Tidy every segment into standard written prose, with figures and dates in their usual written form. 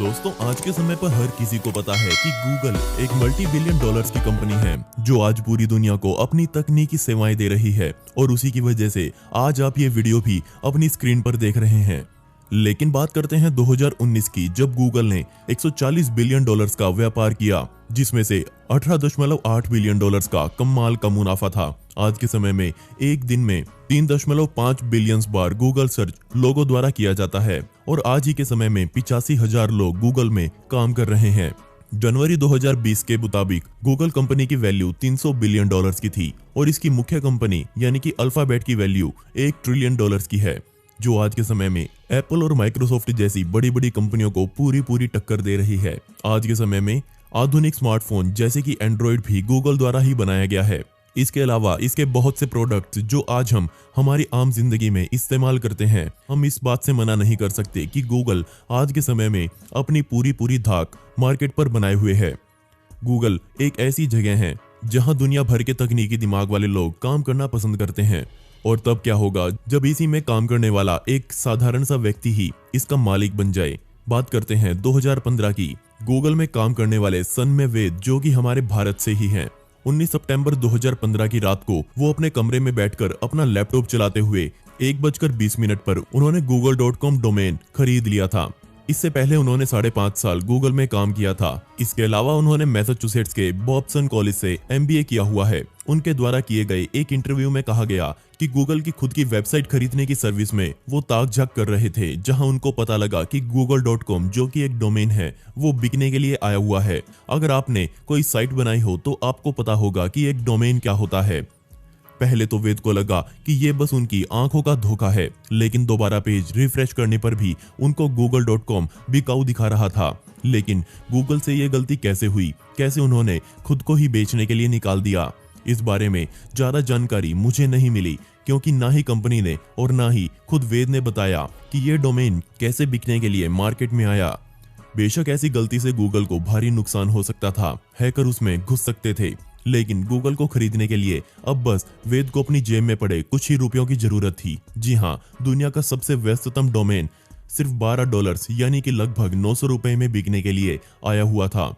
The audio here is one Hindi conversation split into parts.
दोस्तों, आज के समय पर हर किसी को पता है कि गूगल एक मल्टी बिलियन डॉलर्स की कंपनी है जो आज पूरी दुनिया को अपनी तकनीकी सेवाएं दे रही है और उसी की वजह से आज आप ये वीडियो भी अपनी स्क्रीन पर देख रहे हैं। लेकिन बात करते हैं 2019 की, जब गूगल ने 140 बिलियन डॉलर्स का व्यापार किया, जिसमें से 18.8 बिलियन डॉलर्स का कमाल का मुनाफा था। आज के समय में एक दिन में 3.5 बिलियन बार गूगल सर्च लोगों द्वारा किया जाता है और आज ही के समय में 85,000 लोग गूगल में काम कर रहे हैं। जनवरी 2020 के मुताबिक गूगल कंपनी की वैल्यू 300 बिलियन डॉलर्स की थी और इसकी मुख्य कंपनी यानी कि अल्फाबेट की वैल्यू 1 ट्रिलियन डॉलर्स की है, जो आज के समय में एप्पल और माइक्रोसॉफ्ट जैसी बड़ी बड़ी कंपनियों को पूरी टक्कर दे रही है। आज के समय में आधुनिक स्मार्टफोन जैसे कि एंड्रॉइड भी गूगल द्वारा ही बनाया गया है। इसके अलावा इसके बहुत से प्रोडक्ट्स जो आज हम हमारी आम जिंदगी में इस्तेमाल करते हैं, हम इस बात से मना नहीं कर सकते कि गूगल आज के समय में अपनी पूरी धाक मार्केट पर बनाए हुए है। गूगल एक ऐसी जगह है जहां दुनिया भर के तकनीकी दिमाग वाले लोग काम करना पसंद करते हैं। और तब क्या होगा जब इसी में काम करने वाला एक साधारण सा व्यक्ति ही इसका मालिक बन जाए। बात करते हैं 2015 की। गूगल में काम करने वाले सन्मय वेद, जो कि हमारे भारत से ही हैं। 19 सितंबर 2015 की रात को वो अपने कमरे में बैठकर अपना लैपटॉप चलाते हुए 1:20 पर उन्होंने google.com डोमेन खरीद लिया था। इससे पहले उन्होंने 5.5 साल गूगल में काम किया था। इसके अलावा उन्होंने मैसाचुसेट्स के बॉब्सन कॉलेज से MBA किया हुआ है। उनके द्वारा किए गए एक इंटरव्यू में कहा गया कि गूगल की खुद की वेबसाइट खरीदने की सर्विस में वो ताक झाक कर रहे थे, जहां उनको पता लगा कि google.com जो कि एक डोमेन है वो बिकने के लिए आया हुआ है। अगर आपने कोई साइट बनाई हो तो आपको पता होगा कि एक डोमेन क्या होता है। पहले तो वेद को लगा कि ये बस उनकी आंखों का धोखा है, लेकिन दोबारा पेज रिफ्रेश करने पर भी उनको google.com बिकाऊ दिखा रहा था। लेकिन गूगल से ये गलती कैसे हुई, कैसे उन्होंने खुद को ही बेचने के लिए निकाल दिया, इस बारे में ज्यादा जानकारी मुझे नहीं मिली, क्योंकि ना ही कंपनी ने और ना ही खुद वेद ने बताया कि ये डोमेन कैसे बिकने के लिए मार्केट में आया। बेशक ऐसी गलती से गूगल को भारी नुकसान हो सकता था, हैकर उसमें घुस सकते थे, लेकिन गूगल को खरीदने के लिए अब बस वेद को अपनी जेब में पड़े कुछ ही रुपयों की जरूरत थी। जी हाँ, दुनिया का सबसे व्यस्ततम डोमेन सिर्फ $12 यानी कि लगभग 900 रुपए में बिकने के लिए आया हुआ था।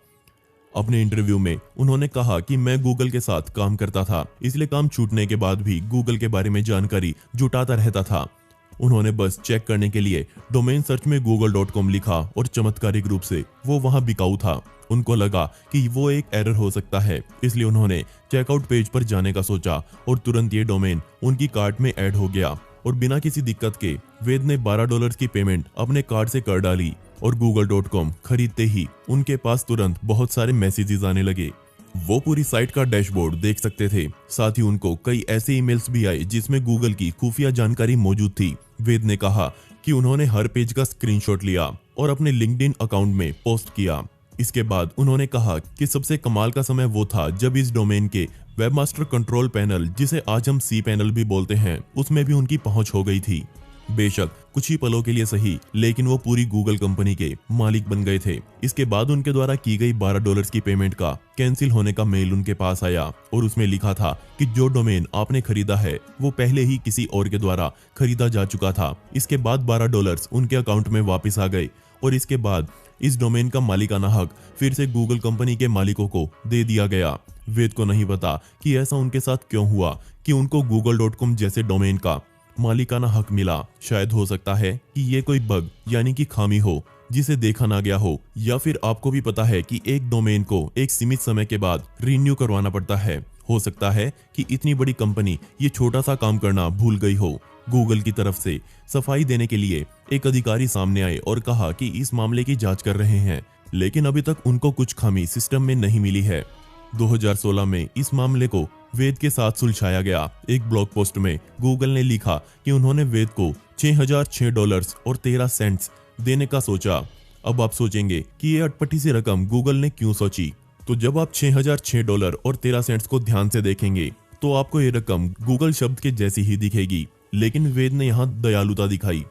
अपने इंटरव्यू में उन्होंने कहा कि मैं गूगल के साथ काम करता था, इसलिए काम छूटने के बाद भी गूगल के बारे में जानकारी जुटाता रहता था। उन्होंने बस चेक करने के लिए डोमेन सर्च में google.com लिखा और चमत्कारिक रूप से वो वहां बिकाऊ था। उनको लगा कि वो एक एरर हो सकता है, इसलिए उन्होंने चेकआउट पेज पर जाने का सोचा और तुरंत ये डोमेन उनकी कार्ट में ऐड हो गया और बिना किसी दिक्कत के वेद ने $12 की पेमेंट अपने कार्ड से कर डाली और google.com खरीदते ही उनके पास तुरंत बहुत सारे मैसेजेस आने लगे। वो पूरी साइट का डैशबोर्ड देख सकते थे। साथ ही उनको कई ऐसे ईमेल्स भी आए जिसमें गूगल की खुफिया जानकारी मौजूद थी। वेद ने कहा कि उन्होंने हर पेज का स्क्रीनशॉट लिया और अपने लिंक्डइन अकाउंट में पोस्ट किया। इसके बाद उन्होंने कहा कि सबसे कमाल का समय वो था जब इस डोमेन के वेबमास्टर कंट्रोल पैनल, जिसे आज हम सी पैनल भी बोलते हैं, उसमें भी उनकी पहुंच हो गई थी। बेशक कुछ ही पलों के लिए सही, लेकिन वो पूरी गूगल कंपनी के मालिक बन गए थे। इसके बाद उनके द्वारा की गई $12 की पेमेंट का कैंसिल होने का मेल उनके पास आया और उसमें लिखा था कि जो डोमेन आपने खरीदा है वो पहले ही किसी और के द्वारा खरीदा जा चुका था। इसके बाद $12 उनके अकाउंट में वापस आ गए और इसके बाद इस डोमेन का मालिकाना हक फिर से गूगल कंपनी के मालिकों को दे दिया गया। वेद को नहीं पता कि ऐसा उनके साथ क्यों हुआ कि उनको google.com जैसे डोमेन का मालिकाना हक मिला। शायद हो सकता है कि ये कोई बग यानी कि खामी हो जिसे देखा ना गया हो, या फिर आपको भी पता है कि एक डोमेन को एक सीमित समय के बाद रिन्यू करवाना पड़ता है। हो सकता है कि इतनी बड़ी कंपनी ये छोटा सा काम करना भूल गई हो। गूगल की तरफ से सफाई देने के लिए एक अधिकारी सामने आए और कहा कि इस मामले की जांच कर रहे हैं, लेकिन अभी तक उनको कुछ खामी सिस्टम में नहीं मिली है। 2016 में इस मामले को वेद के साथ सुलझाया गया। एक ब्लॉग पोस्ट में गूगल ने लिखा कि उन्होंने वेद को $6006 और 13 सेंट्स देने का सोचा। अब आप सोचेंगे कि ये अटपटी सी रकम गूगल ने क्यों सोची, तो जब आप $6006 और 13 सेंट्स को ध्यान से देखेंगे तो आपको ये रकम गूगल शब्द के जैसी ही दिखेगी, लेकिन वेद ने यहाँ दयालुता दिखाई।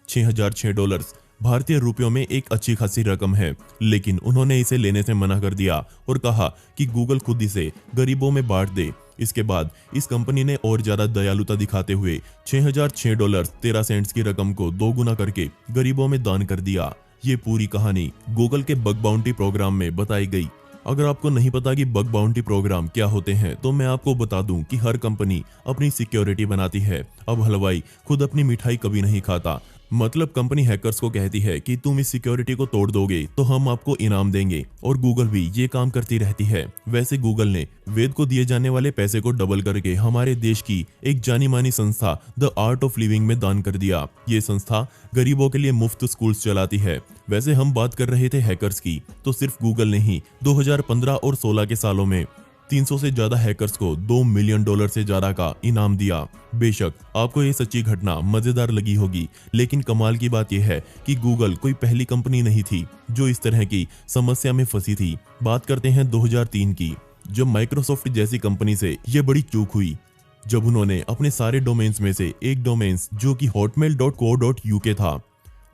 $6006 भारतीय रुपयों में एक अच्छी खासी रकम है, लेकिन उन्होंने इसे लेने से मना कर दिया और कहा कि गूगल खुद इसे गरीबों में बांट दे। इसके बाद इस कंपनी ने और ज्यादा दयालुता दिखाते हुए $6006 13 सेंट्स की रकम को 2 गुना करके गरीबों में दान कर दिया। ये पूरी कहानी गूगल के बग बाउंटी प्रोग्राम में बताई गई। अगर आपको नहीं पता कि बग बाउंटी प्रोग्राम क्या होते हैं तो मैं आपको बता दूं कि हर कंपनी अपनी सिक्योरिटी बनाती है। अब हलवाई खुद अपनी मिठाई कभी नहीं खाता। मतलब कंपनी हैकर्स को कहती है कि तुम इस सिक्योरिटी को तोड़ दोगे तो हम आपको इनाम देंगे, और गूगल भी ये काम करती रहती है। वैसे गूगल ने वेद को दिए जाने वाले पैसे को डबल करके हमारे देश की एक जानी मानी संस्था द आर्ट ऑफ लिविंग में दान कर दिया। ये संस्था गरीबों के लिए मुफ्त स्कूल्स चलाती है। वैसे हम बात कर रहे थे हैकर्स की, तो सिर्फ गूगल ने ही 2015 और 16 के सालों में 300 से ज्यादा हैकर्स को $2 मिलियन से ज्यादा का इनाम दिया। बेशक आपको ये सच्ची घटना मजेदार लगी होगी, लेकिन कमाल की बात यह है कि गूगल कोई पहली कंपनी नहीं थी जो इस तरह की समस्या में फंसी थी। बात करते हैं 2003 की, जब माइक्रोसॉफ्ट जैसी कंपनी से ये बड़ी चूक हुई, जब उन्होंने अपने सारे डोमेन्स में से एक डोमेन्स जो कि hotmail.co.uk था,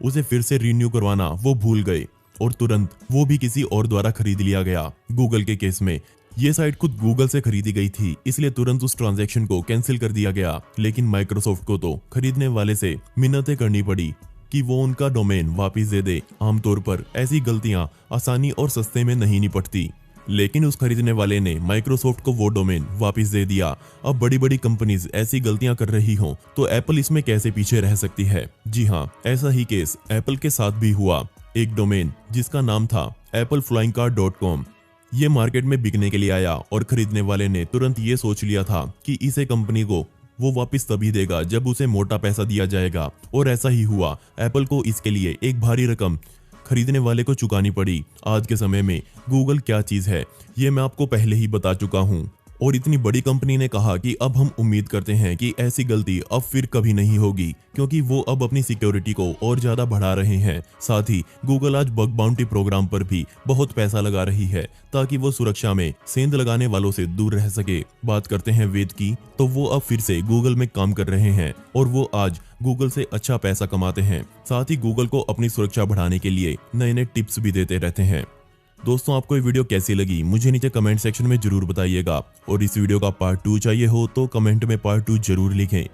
उसे फिर से रिन्यू करवाना वो भूल गए और तुरंत वो भी किसी और द्वारा खरीद लिया गया। गूगल के केस में ये साइट खुद गूगल से खरीदी गई थी, इसलिए तुरंत उस ट्रांजैक्शन को कैंसिल कर दिया गया। लेकिन माइक्रोसॉफ्ट को तो खरीदने वाले से मिन्नतें करनी पड़ी कि वो उनका डोमेन वापस दे दे। आमतौर पर ऐसी गलतियां आसानी और सस्ते में नहीं निपटती, लेकिन उस खरीदने वाले ने माइक्रोसॉफ्ट को वो डोमेन वापस दे दिया। अब बड़ी बड़ी कंपनीज ऐसी गलतियां कर रही हों तो एप्पल इसमें कैसे पीछे रह सकती है। जी हाँ, ऐसा ही केस एप्पल के साथ भी हुआ। एक डोमेन जिसका नाम था appleflyingcar.com, ये मार्केट में बिकने के लिए आया और खरीदने वाले ने तुरंत ये सोच लिया था कि इसे कंपनी को वो वापस तभी देगा जब उसे मोटा पैसा दिया जाएगा, और ऐसा ही हुआ। एप्पल को इसके लिए एक भारी रकम खरीदने वाले को चुकानी पड़ी। आज के समय में गूगल क्या चीज है ये मैं आपको पहले ही बता चुका हूँ, और इतनी बड़ी कंपनी ने कहा कि अब हम उम्मीद करते हैं कि ऐसी गलती अब फिर कभी नहीं होगी, क्योंकि वो अब अपनी सिक्योरिटी को और ज्यादा बढ़ा रहे हैं। साथ ही गूगल आज बग बाउंटी प्रोग्राम पर भी बहुत पैसा लगा रही है ताकि वो सुरक्षा में सेंध लगाने वालों से दूर रह सके। बात करते हैं वेद की, तो वो अब फिर से गूगल में काम कर रहे हैं और वो आज गूगल से अच्छा पैसा कमाते हैं। साथ ही गूगल को अपनी सुरक्षा बढ़ाने के लिए नए नए टिप्स भी देते रहते हैं। दोस्तों, आपको ये वीडियो कैसी लगी मुझे नीचे कमेंट सेक्शन में जरूर बताइएगा, और इस वीडियो का पार्ट 2 चाहिए हो तो कमेंट में पार्ट 2 जरूर लिखें।